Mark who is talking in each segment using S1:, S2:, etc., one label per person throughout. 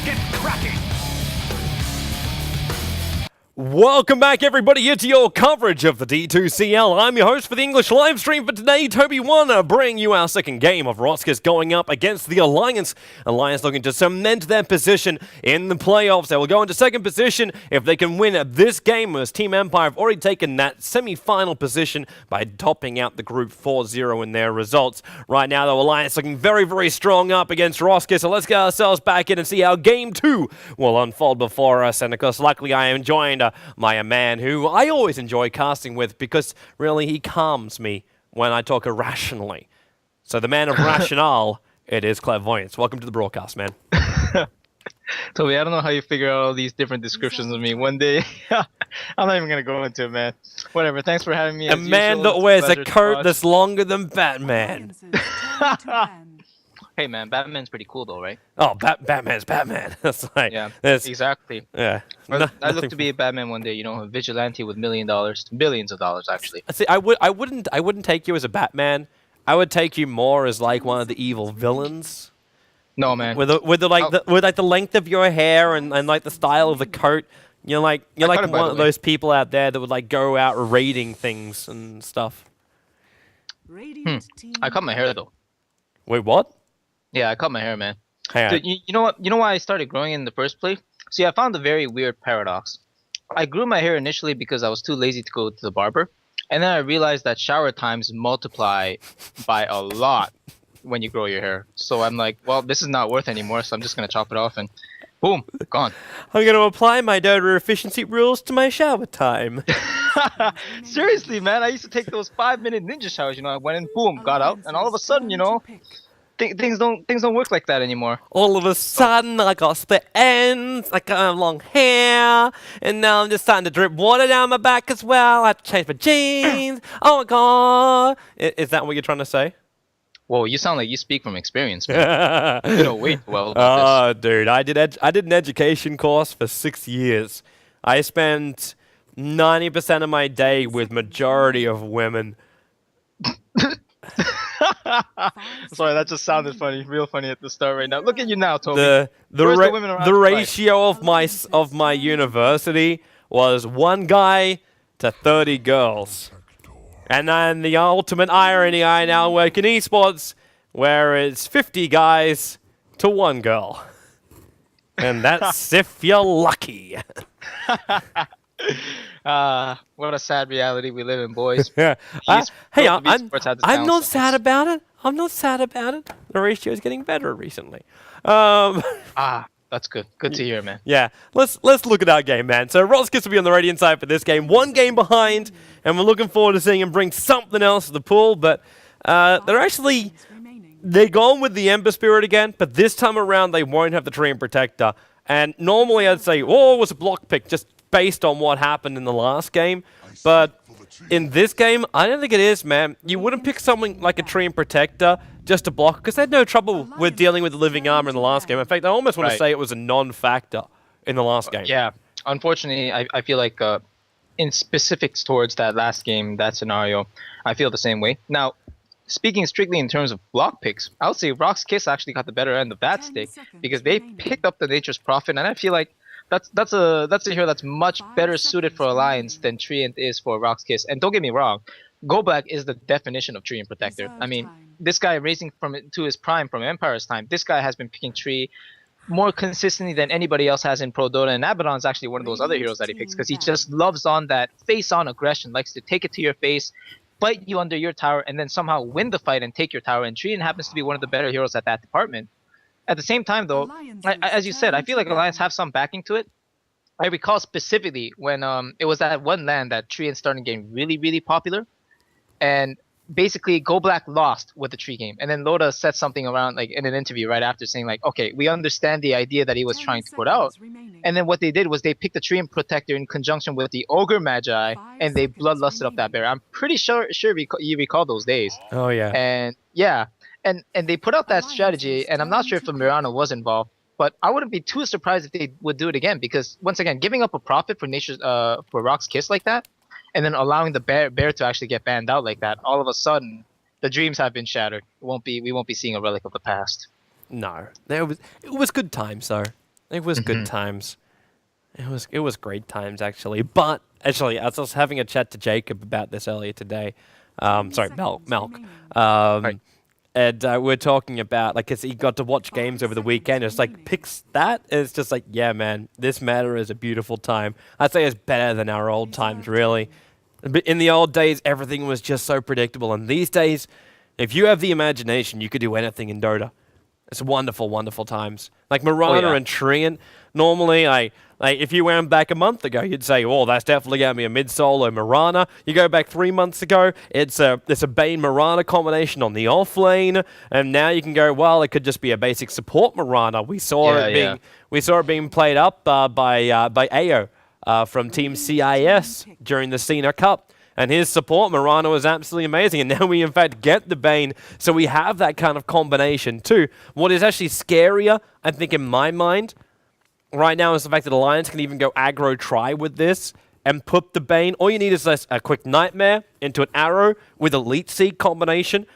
S1: get cracking!
S2: Welcome back, everybody, here to your coverage of the D2CL. I'm your host for the English live stream for today, TobiWan, bringing you our second game of RoX going up against the Alliance. Alliance looking to cement their position in the playoffs. They will go into second position if they can win this game, as Team Empire have already taken that semi-final position by topping out the group 4-0 in their results. Right now, the Alliance looking very, very strong up against RoX, so let's get ourselves back in and see how Game 2 will unfold before us. And of course, luckily, I am joined by a man who I always enjoy casting with because really he calms me when I talk irrationally. So the man of rationale, it is Clairvoyance. Welcome to the broadcast, man.
S3: Toby, I don't know how you figure out all these different descriptions of me. One day, I'm not even going to go into it, man. Whatever, thanks for having me.
S2: A man that wears a coat that's longer than Batman.
S3: Hey, man, Batman's pretty cool, though, right?
S2: Oh, Batman's Batman. That's like,
S3: yeah, exactly.
S2: Yeah.
S3: I'd look to be a Batman one day, you know, a vigilante with billions of dollars, actually.
S2: See, I wouldn't take you as a Batman. I would take you more as like one of the evil villains.
S3: No, man.
S2: With the length of your hair and like the style of the coat. You're like one of those people out there that would like go out raiding things and stuff.
S3: I cut my hair though.
S2: Wait, what?
S3: Yeah, I cut my hair, man.
S2: Dude,
S3: you know what? You know why I started growing in the first place? See, I found a very weird paradox. I grew my hair initially because I was too lazy to go to the barber, and then I realized that shower times multiply by a lot when you grow your hair. So I'm like, well, this is not worth anymore, so I'm just gonna chop it off and boom, gone.
S2: I'm gonna apply my Dota efficiency rules to my shower time.
S3: Seriously, man, I used to take those 5-minute ninja showers. You know, I went in, boom, got out, and all of a sudden, you know, things don't work like that anymore.
S2: All of a sudden, I got split ends, I got long hair, and now I'm just starting to drip water down my back as well. I have to change my jeans. Oh my god! Is that what you're trying to say?
S3: Whoa, you sound like you speak from experience, man. You know way too well about
S2: this. Oh, dude, I did an education course for 6 years. I spent 90% of my day with majority of women.
S3: Sorry, that just sounded funny, real funny at the start right now. Look at you now, Toby.
S2: The ratio of my university was 1 guy to 30 girls. And then the ultimate irony, I now work in esports, where it's 50 guys to 1 girl. And that's if you're lucky.
S3: What a sad reality we live in, boys.
S2: Yeah. Hey, I'm not sad about it. I'm not sad about it. The ratio is getting better recently.
S3: That's good. Good to hear, man.
S2: Yeah, let's look at our game, man. So RoX will be on the Radiant side for this game. 1 game behind, and we're looking forward to seeing him bring something else to the pool. But they're going with the Ember Spirit again, but this time around they won't have the Tree and Protector. And normally I'd say, oh, it was a block pick just based on what happened in the last game. But in this game, I don't think it is, man. You wouldn't pick something like a Tree and Protector just to block, because they had no trouble with dealing with the Living Armor in the last game. In fact, I almost want to say it was a non-factor in the last game.
S3: Yeah, unfortunately, I feel like in specifics towards that last game, that scenario, I feel the same way. Now, speaking strictly in terms of block picks, I would say RoX KIS actually got the better end of that stick because they picked up the Nature's Prophet, and I feel like that's a hero that's much better suited for Alliance than Treant is for RoX KIS. And don't get me wrong, GoBlack is the definition of Tree and Protector. I mean, this guy raising to his prime from Empire's time, this guy has been picking Tree more consistently than anybody else has in Pro Dota, and Abaddon's actually one of those other heroes that he picks because he just loves on that face-on aggression, likes to take it to your face, fight you under your tower, and then somehow win the fight and take your tower, and Treant happens to be one of the better heroes at that department. At the same time, though, as you said, I feel like Alliance have some backing to it. I recall specifically when it was that one land that Treant started getting really, really popular, and basically GoBlack lost with the Tree game, and then Loda said something around like in an interview right after saying like, okay, we understand the idea that he was trying to put out, and then what they did was they picked the Tree and Protector in conjunction with the Ogre Magi, and they bloodlusted up that bear. I'm pretty sure you recall those days.
S2: Oh yeah.
S3: And yeah, and they put out that strategy, and I'm not sure if the Mirana was involved, but I wouldn't be too surprised if they would do it again, because once again, giving up a profit for for RoX KIS like that, and then allowing the bear to actually get banned out like that, all of a sudden, the dreams have been shattered. We won't be seeing a relic of the past.
S2: No, it was good times though. It was good times. It was great times actually. But actually, as I was having a chat to Jacob about this earlier today, sorry, Melk.
S3: Right.
S2: And we're talking about, like, 'cause he got to watch games over the weekend. It's like, picks that. It's just like, yeah, man, this meta is a beautiful time. I'd say it's better than our old times, really. But in the old days, everything was just so predictable. And these days, if you have the imagination, you could do anything in Dota. It's wonderful, wonderful times. Like Mirana
S3: yeah.
S2: and Treant, normally, like if you went back a month ago, you'd say, "Oh, that's definitely going to be a mid-solo Mirana." You go back 3 months ago, it's a Bane Mirana combination on the off lane, and now you can go, "Well, it could just be a basic support Mirana." We saw it being played up by Ao from Team CIS during the Cena Cup. And his support, Mirana, was absolutely amazing. And now we, in fact, get the Bane. So we have that kind of combination, too. What is actually scarier, I think, in my mind, right now is the fact that Alliance can even go aggro try with this and put the Bane. All you need is a quick Nightmare into an Arrow with Elite Seed combination.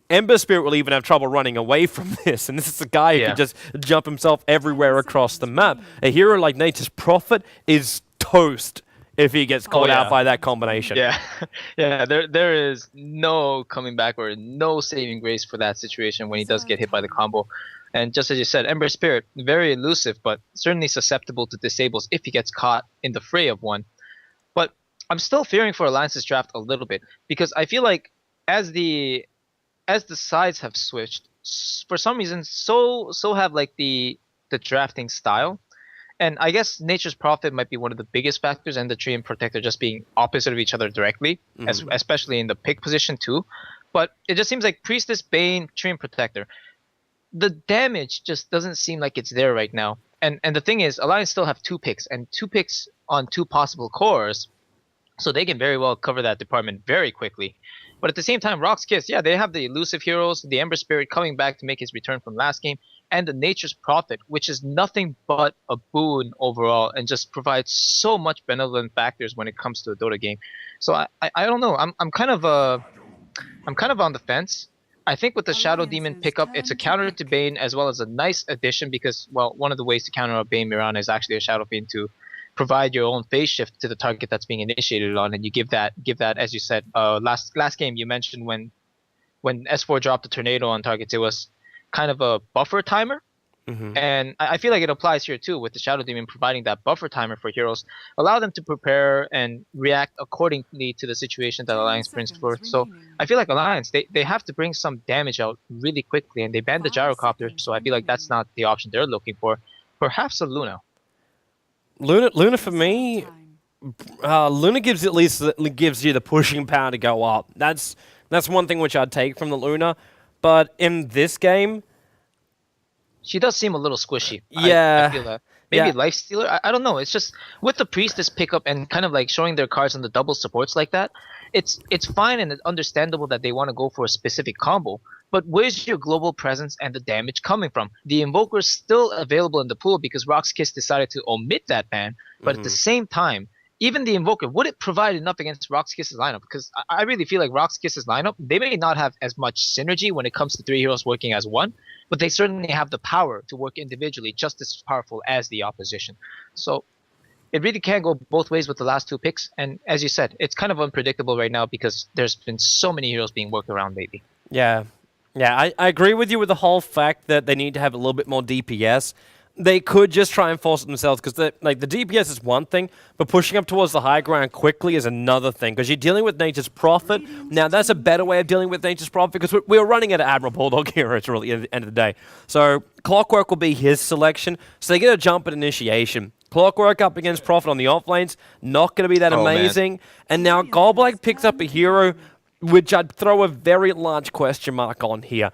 S2: Ember Spirit will even have trouble running away from this. And this is a guy who can just jump himself everywhere across the map. A hero like Nature's Prophet is toast if he gets caught out by that combination.
S3: Yeah, yeah. There is no coming back or no saving grace for that situation when he does get hit by the combo. And just as you said, Ember Spirit, very elusive, but certainly susceptible to disables if he gets caught in the fray of one. But I'm still fearing for Alliance's draft a little bit because I feel like as the sides have switched, for some reason, so have like the drafting style. And I guess Nature's Prophet might be one of the biggest factors, and the Treant Protector just being opposite of each other directly, especially in the pick position too. But it just seems like Priestess, Bane, Treant Protector. The damage just doesn't seem like it's there right now. And the thing is, Alliance still have 2 picks, and 2 picks on 2 possible cores, so they can very well cover that department very quickly. But at the same time, RoX KIS, yeah, they have the elusive heroes, the Ember Spirit coming back to make his return from last game, and the Nature's Prophet, which is nothing but a boon overall and just provides so much benevolent factors when it comes to a Dota game. So I don't know. I'm kind of on the fence. I think with the Shadow Demon pickup, it's a counter to Bane as well as a nice addition because, well, one of the ways to counter a Bane Mirana is actually a Shadow Fiend to provide your own phase shift to the target that's being initiated on, and you give that as you said last game you mentioned when S4 dropped the tornado on targets, it was kind of a buffer timer. And I feel like it applies here too with the Shadow Demon providing that buffer timer for heroes, allow them to prepare and react accordingly to the situation that Alliance brings forth. So I feel like Alliance, they have to bring some damage out really quickly, and they banned the gyrocopter, so I feel like that's not the option they're looking for. Perhaps a Luna.
S2: Luna for me, Luna gives you the pushing power to go up. That's one thing which I'd take from the Luna. But in this game,
S3: she does seem a little squishy.
S2: Yeah,
S3: I feel that. Maybe Life Stealer? I don't know. It's just with the Priestess pickup and kind of like showing their cards on the double supports like that, it's fine and understandable that they want to go for a specific combo. But where's your global presence and the damage coming from? The Invoker's still available in the pool because RoX KIS decided to omit that ban. But at the same time, even the Invoker, would it provide enough against RoX KIS's lineup? Because I really feel like RoX KIS's lineup, they may not have as much synergy when it comes to 3 heroes working as one, but they certainly have the power to work individually just as powerful as the opposition. So it really can go both ways with the last 2 picks. And as you said, it's kind of unpredictable right now because there's been so many heroes being worked around lately.
S2: Yeah, I agree with you with the whole fact that they need to have a little bit more DPS. They could just try and force it themselves because the DPS is one thing, but pushing up towards the high ground quickly is another thing because you're dealing with Nature's Prophet. Now, that's a better way of dealing with Nature's Prophet because we're running at an Admiral Bulldog heroes really at the end of the day. So Clockwork will be his selection, so they get a jump at initiation. Clockwork up against Prophet on the off lanes, not going to be that amazing. Man. And now Goldblack picks up a hero which I'd throw a very large question mark on here.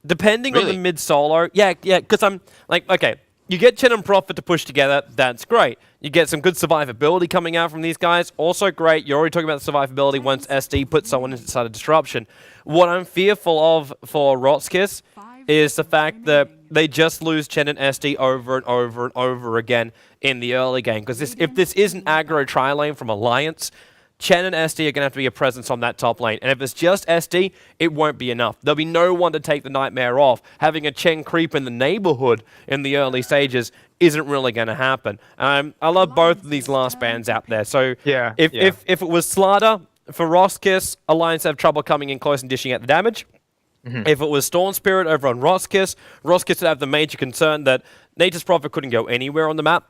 S2: Depending on the mid-solo, yeah, because I'm like, okay, you get Chen and Prophet to push together, that's great. You get some good survivability coming out from these guys, also great. You're already talking about the survivability once SD puts someone inside a disruption. What I'm fearful of for RoX KIS is the fact that they just lose Chen and SD over and over and over again in the early game. Because if this is an aggro tri-lane from Alliance, Chen and SD are going to have to be a presence on that top lane. And if it's just SD, it won't be enough. There'll be no one to take the Nightmare off. Having a Chen creep in the neighborhood in the early stages isn't really going to happen. I love both of these last bans out there. So if it was Slaughter for RoX, Alliance have trouble coming in close and dishing out the damage. If it was Storm Spirit over on RoX would have the major concern that Nature's Prophet couldn't go anywhere on the map.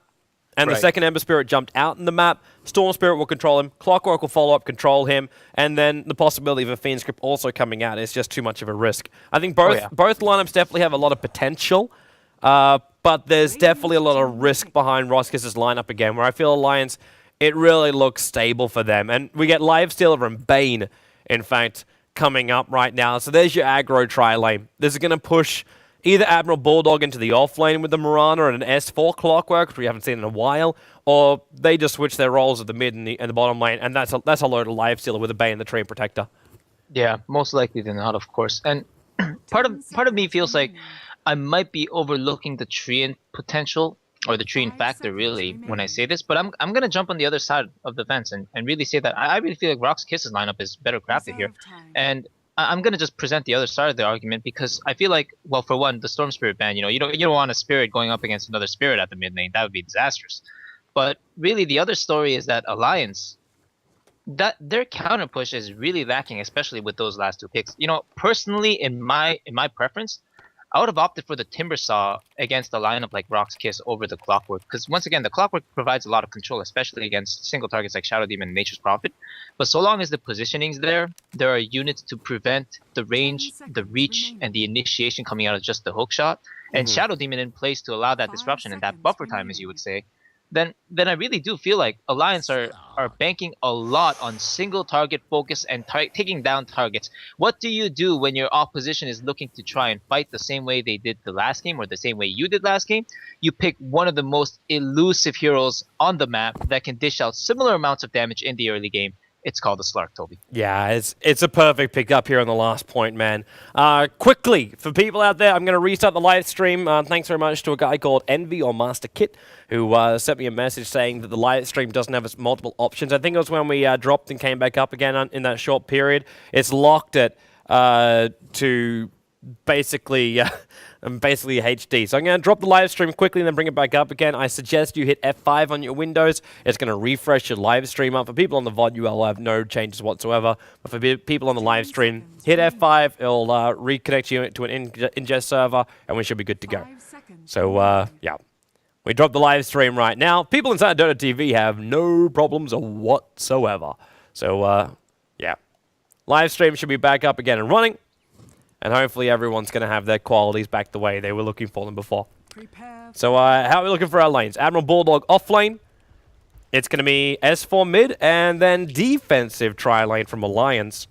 S2: And the second Ember Spirit jumped out in the map. Storm Spirit will control him. Clockwork will follow up, control him. And then the possibility of a Fiend Script also coming out is just too much of a risk. I think both lineups definitely have a lot of potential. But there's definitely a lot of risk behind RoX lineup again, where I feel Alliance, it really looks stable for them. And we get Lifestealer and Bane, in fact, coming up right now. So there's your aggro tri-lane. This is going to push either Admiral Bulldog into the off-lane with the Mirana and an S4 Clockwork, which we haven't seen in a while, or they just switch their roles at the mid and the bottom lane, and that's a load of Lifestealer with a Bane and the Treant Protector.
S3: Yeah, most likely than not, of course. And part of me feels like I might be overlooking the Treant potential, or the Treant factor, really, when I say this, but I'm going to jump on the other side of the fence and really say that I really feel like RoX KISS's lineup is better crafted here. And I'm going to just present the other side of the argument because I feel like, well, for one, the Storm Spirit ban, you don't want a Spirit going up against another Spirit at the mid lane. That would be disastrous. But really, the other story is that Alliance, that their counter push is really lacking, especially with those last two picks. Personally, in my preference, I would have opted for the Timbersaw against a lineup like RoX over the Clockwork. Because once again, the Clockwork provides a lot of control, especially against single targets like Shadow Demon and Nature's Prophet. But so long as the positioning's there are units to prevent the range, the reach, and the initiation coming out of just the hook shot. And Shadow Demon in place to allow that disruption and that buffer time, as you would say. Then I really do feel like Alliance are banking a lot on single target focus and taking down targets. What do you do when your opposition is looking to try and fight the same way they did the last game or the same way you did last game? You pick one of the most elusive heroes on the map that can dish out similar amounts of damage in the early game. It's called the Slark, Toby.
S2: Yeah, it's a perfect pick up here on the last point, man. Quickly, for people out there, I'm going to restart the live stream. Thanks very much to a guy called Envy or Master Kit who sent me a message saying that the live stream doesn't have multiple options. I think it was when we dropped and came back up again in that short period. It's locked it to basically HD. So I'm going to drop the live stream quickly and then bring it back up again. I suggest you hit F5 on your Windows. It's going to refresh your live stream up. For people on the VOD, you will have no changes whatsoever. But for people on the live stream, hit F5. It'll reconnect you to an ingest server, and we should be good to go. So, yeah. We dropped the live stream right now. People inside Dota TV have no problems whatsoever. So, yeah. Live stream should be back up again and running. And hopefully everyone's going to have their qualities back the way they were looking for them before. So how are we looking for our lanes? Admiral Bulldog off lane. It's going to be S4 mid and then defensive tri-lane from Alliance.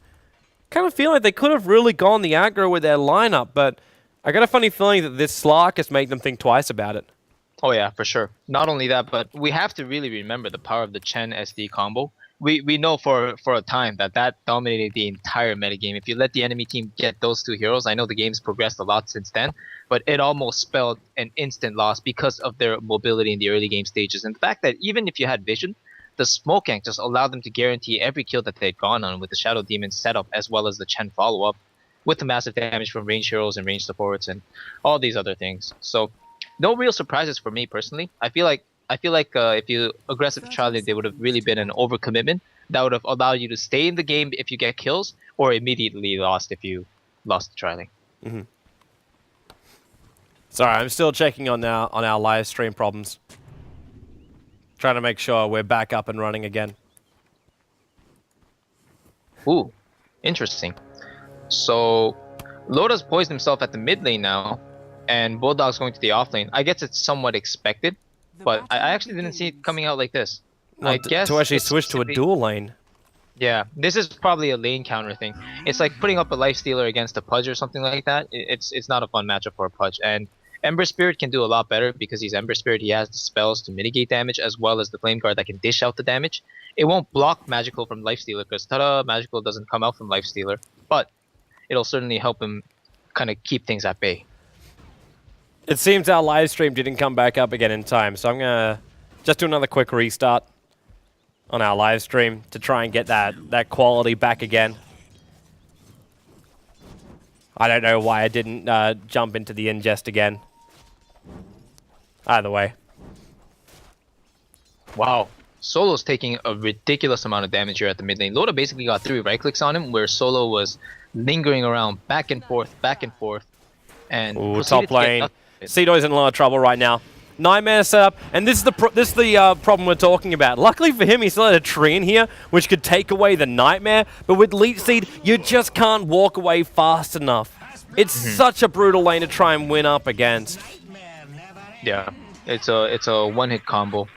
S2: Kind of feel like they could have really gone the aggro with their lineup, but I got a funny feeling that this Slark has made them think twice about it.
S3: Oh yeah, for sure. Not only that, but we have to really remember the power of the Chen SD combo. We know for a time that dominated the entire metagame. If you let the enemy team get those two heroes, I know the game's progressed a lot since then, but it almost spelled an instant loss because of their mobility in the early game stages. And the fact that even if you had vision, the smoke gank just allowed them to guarantee every kill that they'd gone on with the Shadow Demon setup as well as the Chen follow-up with the massive damage from range heroes and range supports and all these other things. So no real surprises for me personally. I feel like if you aggressive trialing, they would have really been an overcommitment that would have allowed you to stay in the game if you get kills, or immediately lost if you lost the trialing.
S2: Mm-hmm. Sorry, I'm still checking on our live stream problems. Trying to make sure we're back up and running again.
S3: Ooh, interesting. So Loda's poised himself at the mid lane now, and Bulldog's going to the off lane. I guess it's somewhat expected. But I actually didn't see it coming out like this.
S2: Well,
S3: I guess
S2: to actually switch to a dual lane.
S3: Yeah, this is probably a lane counter thing. It's like putting up a Lifestealer against a Pudge or something like that. It's not a fun matchup for a Pudge. And Ember Spirit can do a lot better because he's Ember Spirit. He has the spells to mitigate damage as well as the Flame Guard that can dish out the damage. It won't block Magical from Lifestealer because Magical doesn't come out from Lifestealer. But it'll certainly help him kind of keep things at bay.
S2: It seems our live stream didn't come back up again in time, so I'm going to just do another quick restart. on our live stream to try and get that quality back again. I don't know why I didn't jump into the ingest again. Either way.
S3: Wow. Solo's taking a ridiculous amount of damage here at the mid lane. Loda basically got 3 right clicks on him, where Solo was lingering around back and forth, and
S2: ooh, top lane. Cedo's in a lot of trouble right now. Nightmare setup, and this is the problem we're talking about. Luckily for him, he still had a tree in here, which could take away the Nightmare, but with Leech Seed, you just can't walk away fast enough. It's such a brutal lane to try and win up against.
S3: Yeah, it's a one-hit combo.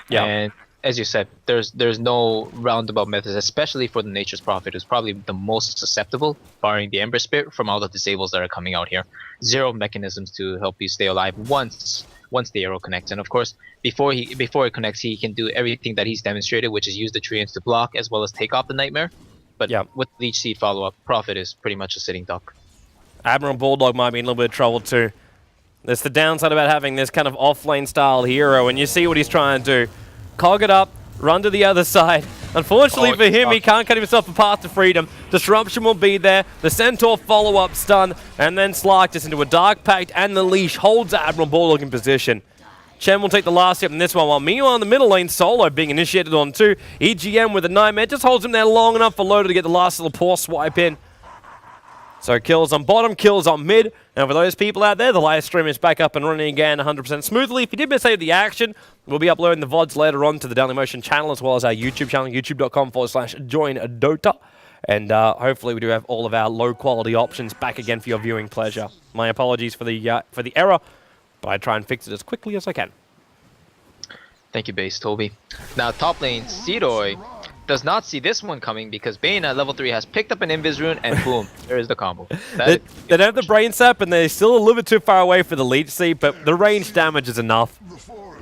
S2: Yeah.
S3: And as you said, there's no roundabout methods, especially for the Nature's Prophet, who's probably the most susceptible, barring the Ember Spirit, from all the disables that are coming out here. 0 mechanisms to help you stay alive once the arrow connects, and of course, before it connects, he can do everything that he's demonstrated, which is use the treants to block as well as take off the Nightmare. But yeah, with Leech Seed follow-up, Prophet is pretty much a sitting duck.
S2: Admiral Bulldog might be in a little bit of trouble too. That's the downside about having this kind of off-lane style hero, and you see what he's trying to do. Cog it up, run to the other side. Unfortunately for him, he can't cut himself a path to freedom. Disruption will be there. The Centaur follow-up stun, and then Slark just into a Dark Pact, and the leash holds Admiral Bulldog in position. Chen will take the last step in this one, while meanwhile in the middle lane, Solo being initiated on 2. EGM with a Nightmare just holds him there long enough for Loda to get the last little paw swipe in. So kills on bottom, kills on mid, and for those people out there, the live stream is back up and running again 100% smoothly. If you did miss any of the action, we'll be uploading the VODs later on to the Dailymotion channel, as well as our YouTube channel, youtube.com/join Dota. And hopefully we do have all of our low-quality options back again for your viewing pleasure. My apologies for the error, but I try and fix it as quickly as I can.
S3: Thank you, base Toby. Now top lane, Cedoy does not see this one coming because Bane at level 3 has picked up an Invis rune, and boom, there is the combo.
S2: They don't have the brain sap, and they're still a little bit too far away for the Leech Seed, but the range damage is enough.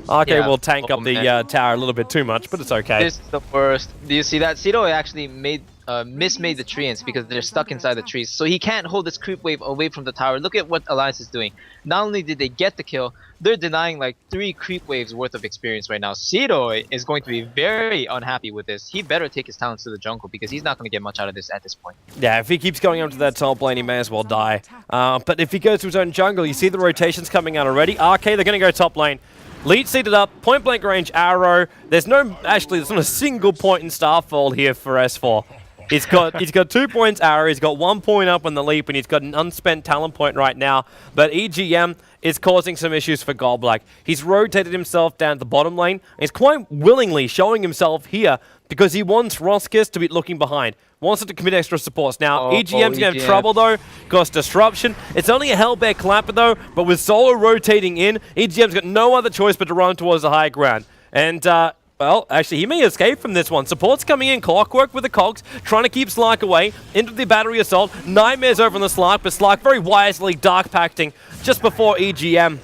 S2: Okay, we'll tank up the tower a little bit too much, but it's okay.
S3: This is the worst. Do you see that? Cedo actually mismade the treants because they're stuck inside the trees, so he can't hold this creep wave away from the tower. Look at what Alliance is doing. Not only did they get the kill, they're denying like 3 creep waves worth of experience right now. Cedo is going to be very unhappy with this. He better take his talents to the jungle because he's not going to get much out of this at this point.
S2: Yeah, if he keeps going up to that top lane, he may as well die. But if he goes to his own jungle, you see the rotations coming out already. RK, they're going to go top lane. Leech seated up, point blank range arrow. There's not a single point in Starfall here for S4. He's got 2 points arrow, he's got 1 point up on the leap, and he's got an unspent talent point right now. But EGM is causing some issues for Goblack. He's rotated himself down to the bottom lane, and he's quite willingly showing himself here because he wants Roskis to be looking behind. Wants it to commit extra supports. Now, EGM's going to have trouble, though, because disruption. It's only a Hellbear Clapper, though, but with Solo rotating in, EGM's got no other choice but to run towards the high ground. And, well, actually, he may escape from this one. Support's coming in, Clockwork with the cogs, trying to keep Slark away, into the battery assault. Nightmare's over on the Slark, but Slark very wisely Dark Pacting just before EGM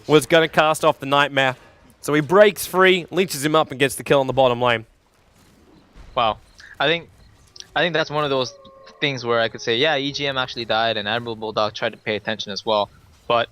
S2: was going to cast off the Nightmare. So he breaks free, leeches him up, and gets the kill on the bottom lane.
S3: Wow. I think that's one of those things where I could say, yeah, EGM actually died, and Admiral Bulldog tried to pay attention as well. But,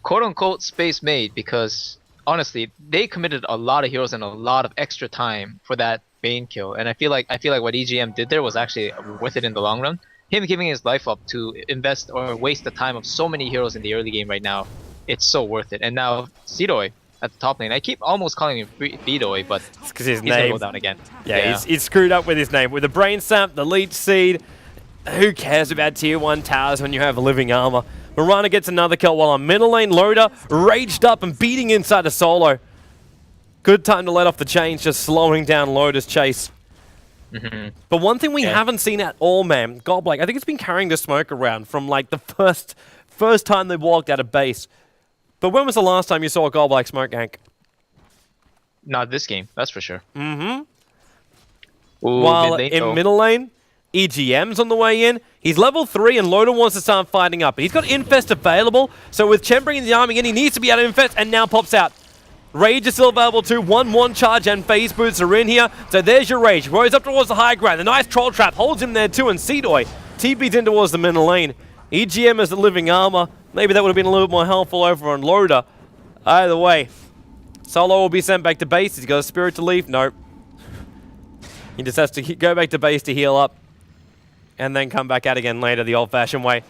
S3: quote-unquote, space made, because honestly, they committed a lot of heroes and a lot of extra time for that Bane kill, and I feel like what EGM did there was actually worth it in the long run. Him giving his life up to invest or waste the time of so many heroes in the early game right now, it's so worth it. And now Cedoy at the top lane, I keep almost calling him Bedoy, but
S2: it's because his
S3: he's
S2: name
S3: gonna go down again.
S2: Yeah, he's screwed up with his name. With the Brain Sap, the Leech Seed, who cares about tier 1 towers when you have a living armor? Mirana gets another kill while on middle lane, Loda raged up and beating inside a Solo. Good time to let off the chains, just slowing down Loda's chase. But one thing we haven't seen at all, man, Goblack, I think it's been carrying the smoke around from like the first time they walked out of base. But when was the last time you saw a Goblack smoke gank?
S3: Not this game, that's for sure.
S2: While in middle lane, EGM's on the way in. He's level 3 and Loda wants to start fighting up. He's got Infest available, so with Chen bringing the army in, he needs to be out of Infest, and now pops out. Rage is still available too. 1-1 charge and phase boots are in here. So there's your Rage. Rose up towards the high ground. The nice Troll Trap holds him there too, and Cedoy TP's in towards the middle lane. EGM has the living armor. Maybe that would have been a little bit more helpful over on Loda. Either way, Solo will be sent back to base. He's got a Spirit to leave. Nope. He just has to go back to base to heal up and then come back out again later the old-fashioned way.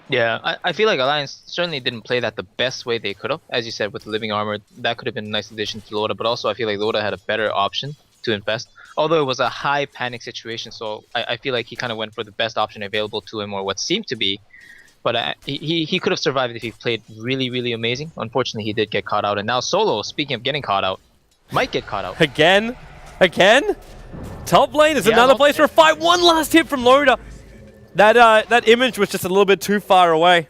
S3: Yeah, I feel like Alliance certainly didn't play that the best way they could have. As you said, with the living armor, that could have been a nice addition to Dota, but also I feel like Dota had a better option to invest. Although it was a high panic situation, so I feel like he kind of went for the best option available to him, or what seemed to be. But he could have survived if he played really, really amazing. Unfortunately, he did get caught out. And now Solo, speaking of getting caught out, might get caught out.
S2: Again? Top lane is another place for a fight. One last hit from Loda. That image was just a little bit too far away.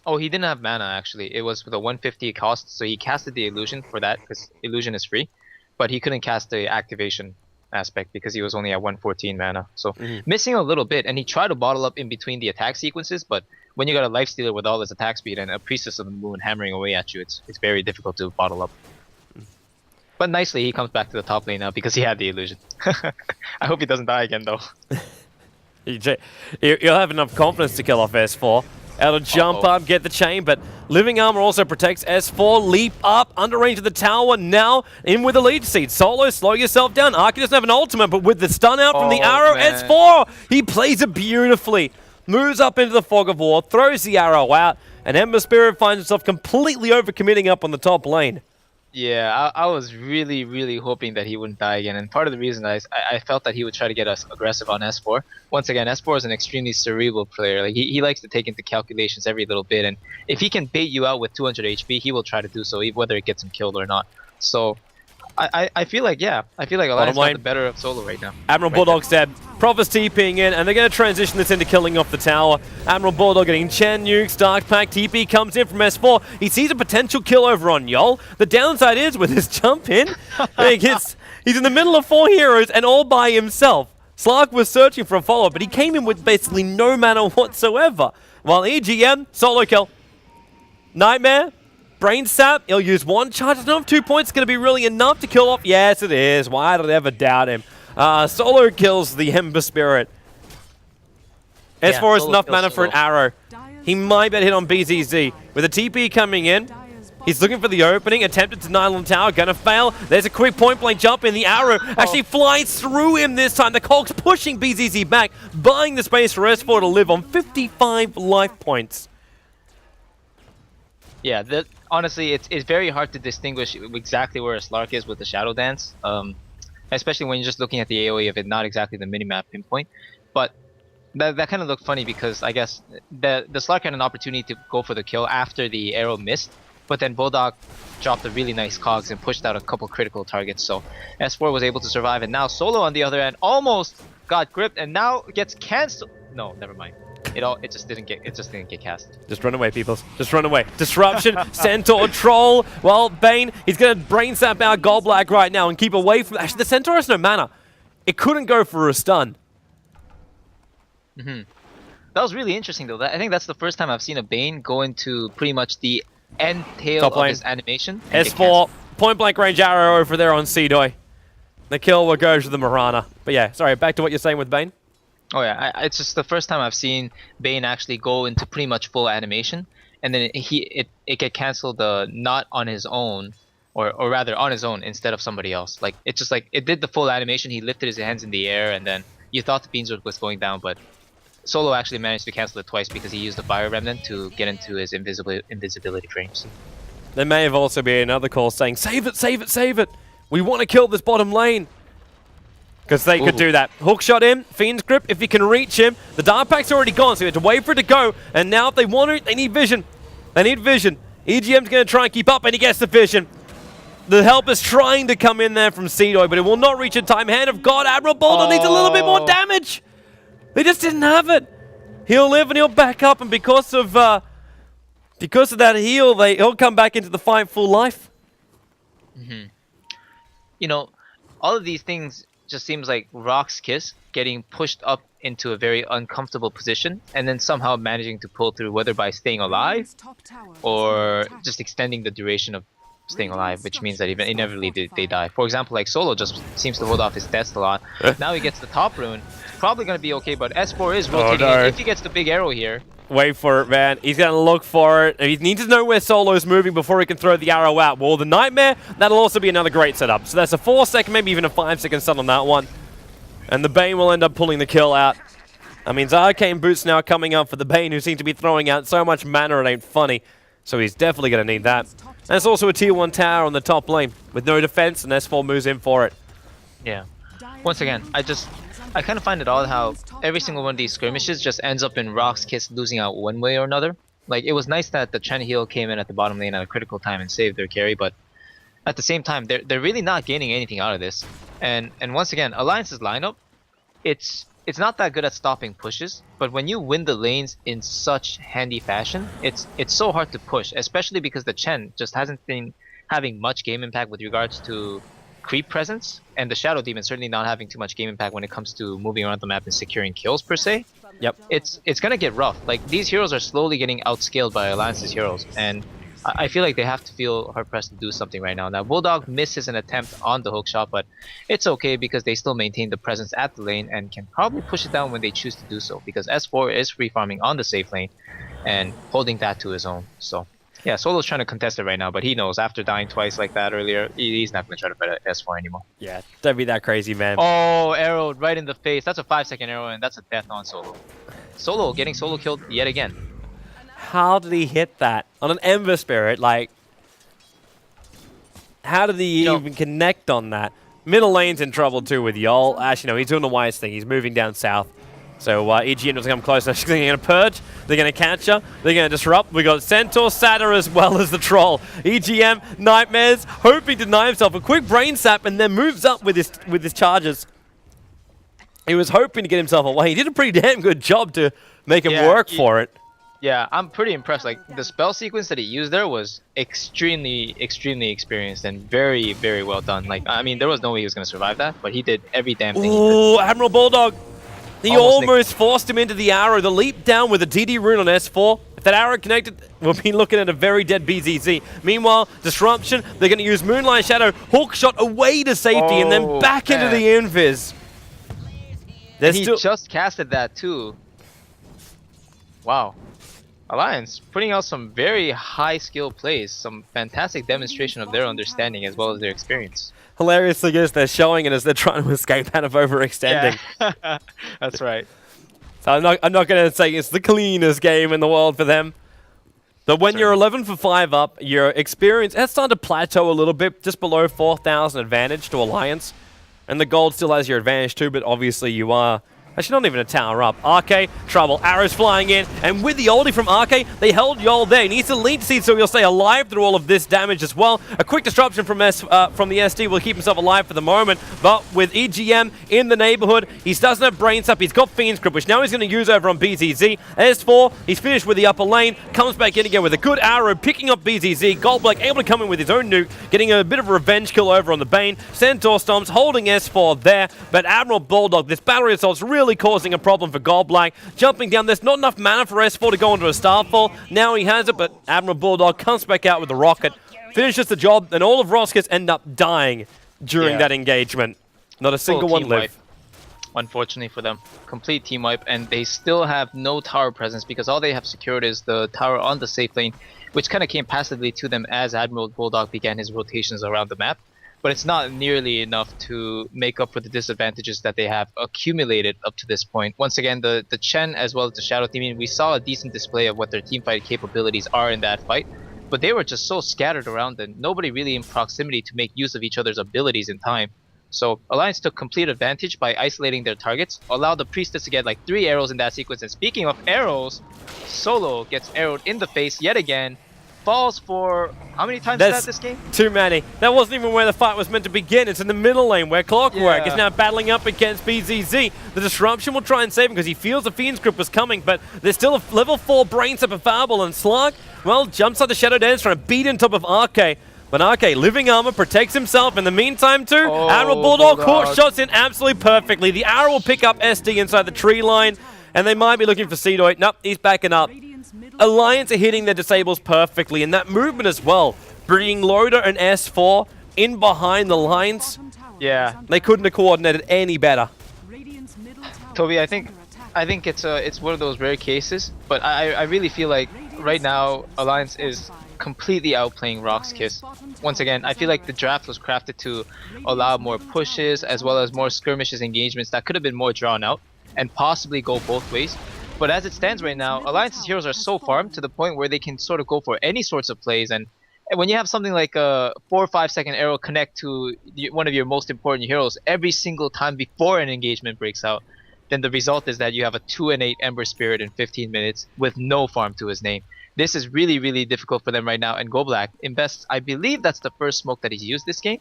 S3: Oh, he didn't have mana, actually. It was with a 150 cost, so he casted the illusion for that, because illusion is free. But he couldn't cast the activation aspect because he was only at 114 mana. So missing a little bit, and he tried to bottle up in between the attack sequences, but when you got a lifestealer with all his attack speed and a Priestess of the Moon hammering away at you, it's very difficult to bottle up. But nicely, he comes back to the top lane now because he had the illusion. I hope he doesn't die again, though.
S2: You'll have enough confidence to kill off S4. Able to jump up, get the chain, but living armor also protects S4. Leap up, under range of the tower, now in with the lead seed. Solo, slow yourself down. Arky doesn't have an ultimate, but with the stun out from the arrow,
S3: man.
S2: S4, he plays it beautifully. Moves up into the fog of war, throws the arrow out, and Ember Spirit finds himself completely overcommitting up on the top lane.
S3: Yeah, I was really, really hoping that he wouldn't die again, and part of the reason I felt that he would try to get us aggressive on S4. Once again, S4 is an extremely cerebral player. Like he likes to take into calculations every little bit, and if he can bait you out with 200 HP, he will try to do so, whether it gets him killed or not. So I feel like, yeah, I feel like Alliance got the better of Solo right now.
S2: Admiral Bulldog said, Prophet's TPing in, and they're going to transition this into killing off the tower. Admiral Bulldog getting Chen nukes, Dark Pack, TP comes in from S4. He sees a potential kill over on Yol. The downside is, with his jump in, he's in the middle of 4 heroes and all by himself. Slark was searching for a follow-up, but he came in with basically no mana whatsoever. While EGM, solo kill. Nightmare. Brain Sap, he'll use 1 charge. I don't know if 2 points is going to be really enough to kill off. Yes, it is. Why did I ever doubt him? Solo kills the Ember Spirit. S4 is enough mana for an arrow. He might get hit on BZZ. With a TP coming in, he's looking for the opening. Attempted to denial on the tower. Gonna fail. There's a quick point blank jump in. The arrow actually flies through him this time. The Cogs pushing BZZ back, buying the space for S4 to live on 55 life points.
S3: Yeah, honestly, it's very hard to distinguish exactly where a Slark is with the Shadow Dance, especially when you're just looking at the AoE of it, not exactly the minimap pinpoint. But that kind of looked funny because I guess the Slark had an opportunity to go for the kill after the arrow missed, but then Bulldog dropped a really nice Cogs and pushed out a couple critical targets, so S4 was able to survive, and now Solo on the other end almost got gripped and now gets cancelled. No, never mind. It just didn't get cast.
S2: Just run away, people. Just run away. Disruption, Centaur, Troll. Well, Bane, he's going to brain sap our Golblack right now and keep away from... Actually, the Centaur has no mana. It couldn't go for a stun.
S3: That was really interesting, though. I think that's the first time I've seen a Bane go into pretty much the end tail of his animation.
S2: S4, point blank range arrow over there on Seedoy. The kill will go to the Mirana. But yeah, sorry, back to what you're saying with Bane.
S3: Oh yeah, it's just the first time I've seen Bane actually go into pretty much full animation, and then it get cancelled not on his own, or rather on his own instead of somebody else. Like it's just like it did the full animation. He lifted his hands in the air, and then you thought the Beanswork was going down, but Solo actually managed to cancel it twice because he used the Fire Remnant to get into his invisibility frames.
S2: There may have also been another call saying, "Save it, save it, save it! We want to kill this bottom lane." Because they could do that. Hook shot in, Fiend's Grip, if he can reach him. The Dark Pack's already gone, so you have to wait for it to go. And now if they want it, they need vision. They need vision. EGM's going to try and keep up, and he gets the vision. The help is trying to come in there from Seedoy, but it will not reach in time. Hand of God, Admiral Bulldog needs a little bit more damage. They just didn't have it. He'll live and he'll back up, and because of that heal, he'll come back into the fight full life.
S3: You know, all of these things just seems like RoX KIS getting pushed up into a very uncomfortable position and then somehow managing to pull through, whether by staying alive or just extending the duration of staying alive, which means that even inevitably they die. For example, like Solo just seems to hold off his deaths a lot. Now he gets the top rune. It's probably going to be okay, but S4 is rotating in. If he gets the big arrow here.
S2: Wait for it, man. He's going to look for it. He needs to know where Solo's moving before he can throw the arrow out. Well, the Nightmare, that'll also be another great setup. So that's a 4-second, maybe even a 5-second stun on that one. And the Bane will end up pulling the kill out. That means Arcane Boots now coming up for the Bane, who seems to be throwing out so much mana it ain't funny. So he's definitely going to need that. And it's also a tier 1 tower on the top lane with no defense, and S4 moves in for it.
S3: Yeah. Once again, I kind of find it odd how every single one of these skirmishes just ends up in RoX KIS losing out one way or another. Like, it was nice that the Chen heal came in at the bottom lane at a critical time and saved their carry, but at the same time, they're really not gaining anything out of this. And once again, Alliance's lineup, it's not that good at stopping pushes, but when you win the lanes in such handy fashion, it's so hard to push, especially because the Chen just hasn't been having much game impact with regards to creep presence, and the Shadow Demon certainly not having too much game impact when it comes to moving around the map and securing kills per se.
S2: Yep.
S3: It's gonna get rough. Like, these heroes are slowly getting outscaled by Alliance's heroes, and I feel like they have to feel hard pressed to do something right now. Now, Bulldog misses an attempt on the hook shot, but it's okay because they still maintain the presence at the lane and can probably push it down when they choose to do so, because S4 is free farming on the safe lane and holding that to his own. So yeah, Solo's trying to contest it right now, but he knows after dying twice like that earlier, he's not going to try to fight S4 anymore.
S2: Yeah, don't be that crazy, man.
S3: Oh, arrowed right in the face. That's a 5-second arrow, and that's a death on Solo. Solo getting solo killed yet again.
S2: How did he hit that? On an Ember Spirit, like... How did he even connect on that? Middle lane's in trouble too with Yol. Actually, no, he's doing the wise thing. He's moving down south. So EGM doesn't come close. They're going to purge. They're going to catch her. They're going to disrupt. We got Centaur, Satyr as well as the Troll. EGM, Nightmares, hoping to deny himself a quick brain sap and then moves up with his charges. He was hoping to get himself away. He did a pretty damn good job to make him work for it.
S3: Yeah, I'm pretty impressed. Like, the spell sequence that he used there was extremely experienced and very, very well done. Like, I mean, there was no way he was going to survive that, but he did every damn thing.
S2: Ooh, Admiral Bulldog. He almost forced him into the arrow. The leap down with a DD rune on S4. If that arrow connected, we'll be looking at a very dead BZZ. Meanwhile, Disruption, they're going to use Moonlight Shadow, hook shot away to safety, and then back into the invis.
S3: He just casted that too. Wow. Alliance putting out some very high skill plays, some fantastic demonstration of their understanding as well as their experience.
S2: Hilarious thing is they're showing it as they're trying to escape out of overextending.
S3: Yeah. That's right.
S2: So I'm not going to say it's the cleanest game in the world for them. But when you're 11 for 5 up, your experience has started to plateau a little bit, just below 4,000 advantage to Alliance. And the gold still has your advantage too, but obviously you are... Actually, not even a tower up. RK, trouble. Arrows flying in. And with the ulti from RK, they held Yol there. He needs to lead seed so he'll stay alive through all of this damage as well. A quick disruption from the SD will keep himself alive for the moment. But with EGM in the neighborhood, he doesn't have Brain Sap. He's got Fiend's Grip, which now he's going to use over on BZZ. S4, he's finished with the upper lane. Comes back in again with a good arrow, picking up BZZ. Goldblack able to come in with his own nuke, getting a bit of a revenge kill over on the Bane. Centaur Stomps holding S4 there. But Admiral Bulldog, this battery assault's really causing a problem for Goldblack. Jumping down, there's not enough mana for S4 to go into a Starfall. Now he has it, but Admiral Bulldog comes back out with the rocket, finishes the job, and all of RoX end up dying during that engagement. Not a single one live.
S3: Unfortunately for them. Complete team wipe, and they still have no tower presence because all they have secured is the tower on the safe lane, which kind of came passively to them as Admiral Bulldog began his rotations around the map. But it's not nearly enough to make up for the disadvantages that they have accumulated up to this point. Once again, the Chen as well as the Shadow Demon, we saw a decent display of what their teamfight capabilities are in that fight, but they were just so scattered around and nobody really in proximity to make use of each other's abilities in time. So Alliance took complete advantage by isolating their targets, allowed the Priestess to get like 3 arrows in that sequence, and speaking of arrows, Solo gets arrowed in the face yet again. Falls for how many times is that this game?
S2: Too many. That wasn't even where the fight was meant to begin. It's in the middle lane where Clockwork is now battling up against BZZ. The Disruption will try and save him because he feels the Fiend's Grip was coming, but there's still a level 4 Brain Sap available, and Slug, well, jumps out the Shadow Dance trying to beat on top of RK. But RK, living armor, protects himself. In the meantime, too, Admiral Bulldog caught shots in absolutely perfectly. The arrow will pick up SD inside the tree line, and they might be looking for Seedoid. Nope, he's backing up. Alliance are hitting their disables perfectly, and that movement as well. bringing Loader and S4 in behind the lines.
S3: Yeah.
S2: They couldn't have coordinated any better.
S3: Toby, I think it's one of those rare cases, but I really feel like right now Alliance is completely outplaying RoX KIS. Once again, I feel like the draft was crafted to allow more pushes as well as more skirmishes engagements that could have been more drawn out and possibly go both ways. But as it stands right now, Alliance's heroes are so farmed to the point where they can sort of go for any sorts of plays, and when you have something like a 4 or 5 second arrow connect to one of your most important heroes every single time before an engagement breaks out, then the result is that you have a 2-8 Ember Spirit in 15 minutes with no farm to his name. This is really, really difficult for them right now, and GoBlack invests, I believe that's the first smoke that he's used this game.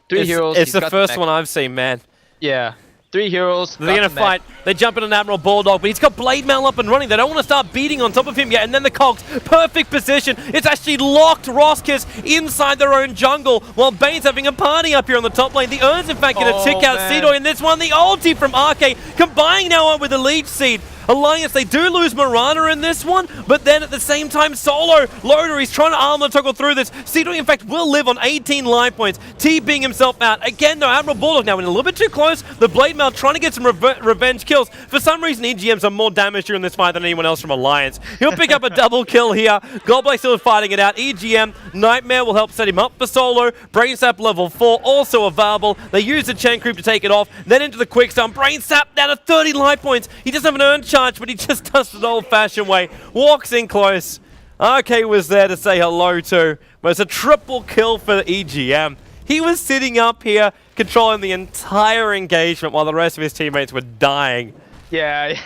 S3: Three heroes.
S2: It's the first one I've seen, man.
S3: Yeah. 3 heroes.
S2: They're going to fight. They jump in an Admiral Bulldog, but he's got Blade Mail up and running. They don't want to start beating on top of him yet. And then the Cogs, perfect position. It's actually locked RoX KIS inside their own jungle, while Bane's having a party up here on the top lane. The Urn's, in fact, going to tick out Seedoy in this one. The ulti from Arcade, combining now on with the Leech Seed. Alliance, they do lose Mirana in this one, but then at the same time, Solo, Loader, he's trying to armor toggle through this. Seedoy, in fact, will live on 18 life points, TPing himself out. Again, though, Admiral Bulldog now in a little bit too close. The Blade Mail trying to get some revenge kills. For some reason, EGMs are more damaged here in this fight than anyone else from Alliance. He'll pick up a double kill here. Goldblade still fighting it out. EGM, Nightmare will help set him up for Solo. Brainsap level 4 also available. They use the chain creep to take it off. Then into the quick stun. Brainsap down to 30 life points. He doesn't have an earn charge, but he just does it the old-fashioned way. Walks in close. RK was there to say hello to, but it's a triple kill for EGM. He was sitting up here controlling the entire engagement while the rest of his teammates were dying.
S3: Yeah,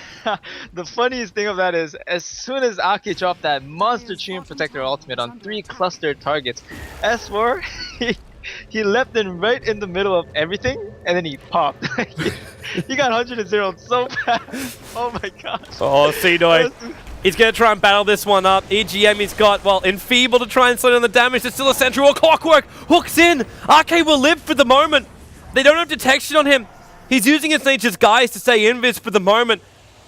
S3: the funniest thing of that is, as soon as Aki dropped that Monster Treant Protector ultimate on 3 clustered targets, S4, he left him right in the middle of everything, and then he popped. He got 100-0 so fast. Oh my gosh.
S2: Oh, Seedoy. He's going to try and battle this one up. EGM, he's got, well, Enfeeble to try and slow down the damage. There's still a Sentry or Clockwork. Hooks in. RK will live for the moment. They don't have detection on him. He's using his nature's guise to stay invis for the moment.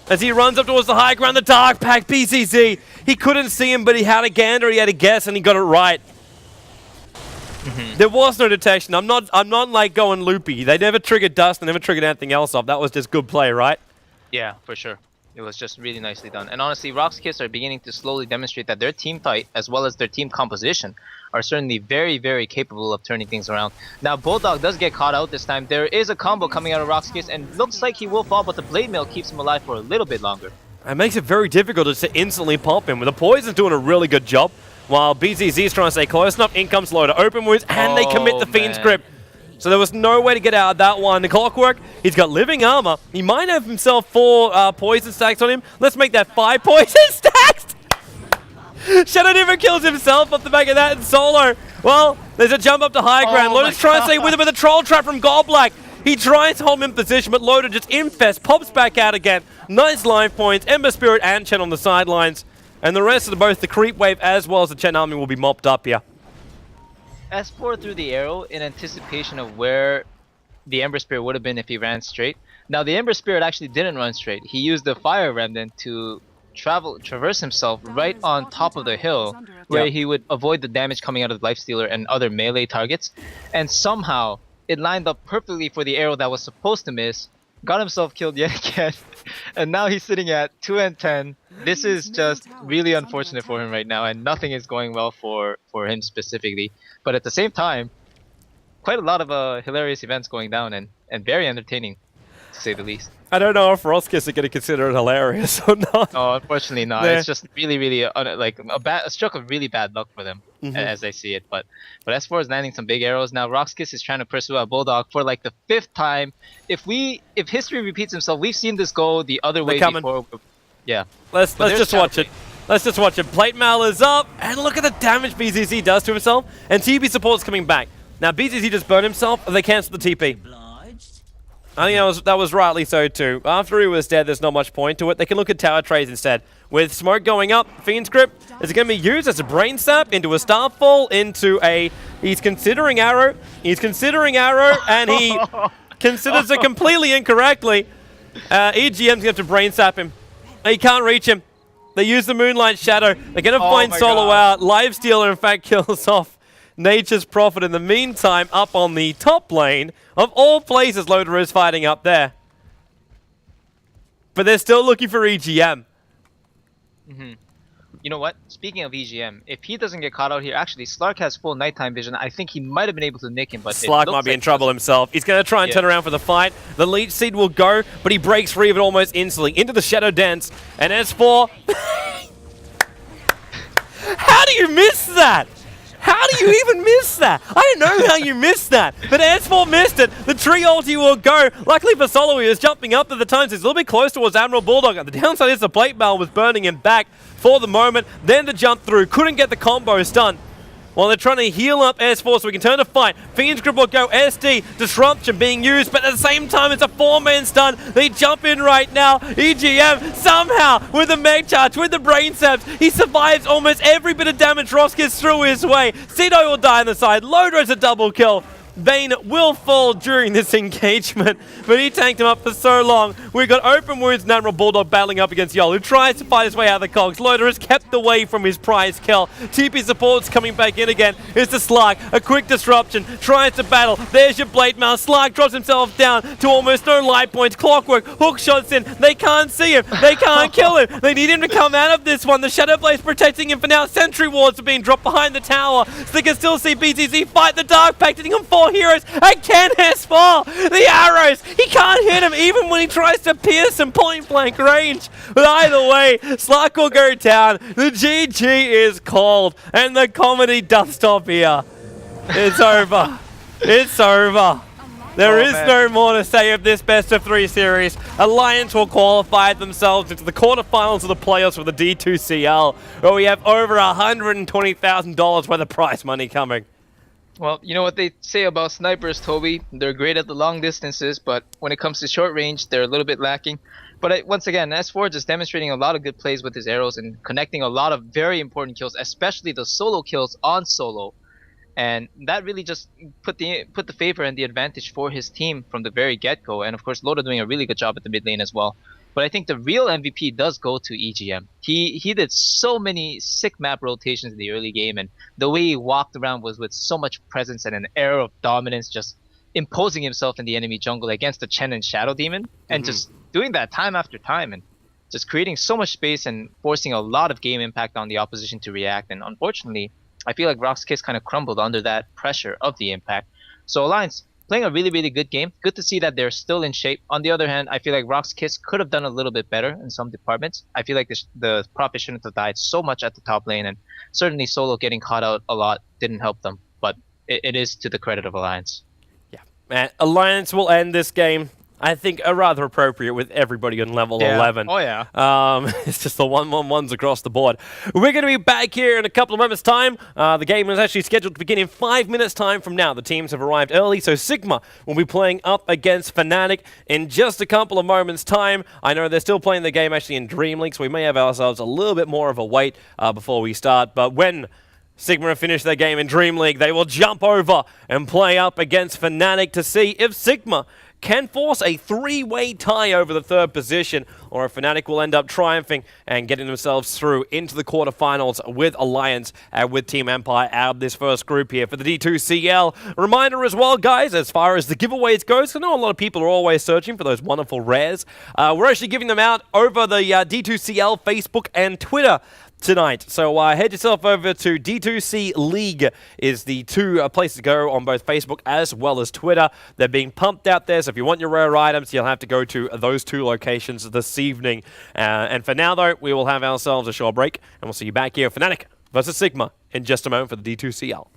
S2: As he runs up towards the high ground, the Dark Pack, BCZ. He couldn't see him, but he had a gander, he had a guess, and he got it right. There was no detection. I'm not like going loopy. They never triggered dust, they never triggered anything else off. That was just good play, right?
S3: Yeah, for sure. It was just really nicely done. And honestly, RoX KIS are beginning to slowly demonstrate that their team fight, as well as their team composition, are certainly very, very capable of turning things around. Now, Bulldog does get caught out this time. There is a combo coming out of RoX KIS, and looks like he will fall, but the Blade Mail keeps him alive for a little bit longer.
S2: It makes it very difficult just to instantly pop him. The Poison's doing a really good job, while BZZ is trying to stay close enough. In comes Loader, open wounds, and they commit the Fiend's Grip. So there was no way to get out of that one. The Clockwork, he's got living armor. He might have himself 4 poison stacks on him. Let's make that 5 poison stacks! Shadow never kills himself off the back of that in Solo. Well, there's a jump up to high ground. Loader's trying to stay with him with a troll trap from Goldblack. He tries to hold him in position, but Loader just infests, pops back out again. Nice life points. Ember Spirit and Chen on the sidelines. And the rest of both the creep wave as well as the Chen army will be mopped up here.
S3: S4 threw the arrow in anticipation of where the Ember Spirit would have been if he ran straight. Now, the Ember Spirit actually didn't run straight. He used the Fire Remnant to traverse himself right on top of the hill, where he would avoid the damage coming out of the Lifestealer and other melee targets. And somehow, it lined up perfectly for the arrow that was supposed to miss, got himself killed yet again, and now he's sitting at 2 and 10. This is just really unfortunate for him right now, and nothing is going well for him specifically. But at the same time, quite a lot of hilarious events going down, and very entertaining, to say the least.
S2: I don't know if RoX KIS are going to consider it hilarious or not.
S3: Oh, unfortunately not. It's just really, really like a stroke of really bad luck for them, as I see it. But S4 is landing some big arrows now. RoX KIS is trying to pursue a Bulldog for like the 5th time. If history repeats itself, we've seen this go the other way before. Yeah.
S2: Let's just watch it. Let's just watch it. Plate Mail is up, and look at the damage BZZ does to himself. And TP support's coming back. Now BZZ just burned himself, and they cancel the TP. I think that was rightly so too. After he was dead, there's not much point to it. They can look at tower trades instead. With smoke going up, Fiend's Grip is going to be used as a brain sap into a Starfall, into a... He's considering arrow, and he considers it completely incorrectly. EGM's going to have to brain sap him. He can't reach him. They use the Moonlight Shadow. They're going to
S3: Oh
S2: find
S3: my
S2: Solo
S3: God.
S2: out. Lifestealer, in fact, kills off Nature's Prophet. In the meantime, up on the top lane, of all places, Loader is fighting up there. But they're still looking for EGM.
S3: You know what? Speaking of EGM, if he doesn't get caught out here, actually, Slark has full nighttime vision. I think he might have been able to nick him, but
S2: Slark might be in trouble himself. He's going to try and turn around for the fight. The Leech Seed will go, but he breaks free of it almost instantly into the Shadow Dance. And S4... How do you miss that? How do you even miss that? I don't know how you missed that, but S4 missed it. The tree ulti will go. Luckily for Solo, he is jumping up at the times. He's a little bit close towards Admiral Bulldog. The downside is the plate mail was burning him back for the moment. Then the jump through. Couldn't get the combos done. While they're trying to heal up S4 so we can turn to fight. Fiend's Grip will go. SD, Disruption being used, but at the same time, it's a 4-man stun. They jump in right now. EGM, somehow, with the Meg Charge, with the Brain Saps, he survives almost every bit of damage RoX gets through his way. Cedo will die on the side. Loader has a double kill. Vayne will fall during this engagement, but he tanked him up for so long. We've got Open Wounds and Admiral Bulldog battling up against Yol, who tries to fight his way out of the cogs. Loader is kept away from his prize kill. TP support's coming back in again. It's the Slark, a quick disruption, tries to battle. There's your Blade Mail. Slark drops himself down to almost no light points. Clockwork, hook shots in. They can't see him. They can't kill him. They need him to come out of this one. The Shadow Blade's protecting him for now. Sentry wards are being dropped behind the tower, so they can still see BTZ fight the Dark Pact, hitting him 4 heroes. Again, S4! The arrows! He can't hit him even when he tries to pierce him point blank range. But either way, Slark will go down. The GG is called, and the comedy does stop here. It's over. It's over. There is no more to say of this best of 3 series. Alliance will qualify themselves into the quarterfinals of the playoffs for the D2CL, where we have over $120,000 worth of prize money coming.
S3: Well, you know what they say about snipers, Toby? They're great at the long distances, but when it comes to short range, they're a little bit lacking. But once again, S4 just demonstrating a lot of good plays with his arrows and connecting a lot of very important kills, especially the solo kills on solo. And that really just put the favor and the advantage for his team from the very get-go. And of course, Loda doing a really good job at the mid lane as well. But I think the real MVP does go to EGM. He did so many sick map rotations in the early game, and the way he walked around was with so much presence and an air of dominance, just imposing himself in the enemy jungle against the Chen and Shadow Demon, and just doing that time after time, and just creating so much space and forcing a lot of game impact on the opposition to react. And unfortunately, I feel like RoX KIS kind of crumbled under that pressure of the impact. So Alliance playing a really, really good game. Good to see that they're still in shape. On the other hand, I feel like RoX KIS could have done a little bit better in some departments. I feel like the Prophet shouldn't have died so much at the top lane, and certainly Solo getting caught out a lot didn't help them. But it is to the credit of Alliance.
S2: Yeah, man, Alliance will end this game, I think, rather appropriate with everybody on level 11.
S3: Oh, yeah.
S2: It's just the 1-1-1s across the board. We're going to be back here in a couple of moments' time. The game is actually scheduled to begin in 5 minutes' time from now. The teams have arrived early, so Sigma will be playing up against Fnatic in just a couple of moments' time. I know they're still playing the game actually in Dream League, so we may have ourselves a little bit more of a wait before we start. But when Sigma finish their game in Dream League, they will jump over and play up against Fnatic to see if Sigma can force a 3-way tie over the 3rd position, or if Fnatic will end up triumphing and getting themselves through into the quarterfinals with Alliance and with Team Empire out of this first group here for the D2CL. Reminder as well, guys, as far as the giveaways goes, I know a lot of people are always searching for those wonderful rares. We're actually giving them out over the D2CL Facebook and Twitter tonight. So head yourself over to D2C League is the 2 places to go on both Facebook as well as Twitter. They're being pumped out there, so if you want your rare items, you'll have to go to those 2 locations this evening. And for now, though, we will have ourselves a short break, and we'll see you back here, Fnatic versus Sigma, in just a moment for the D2CL.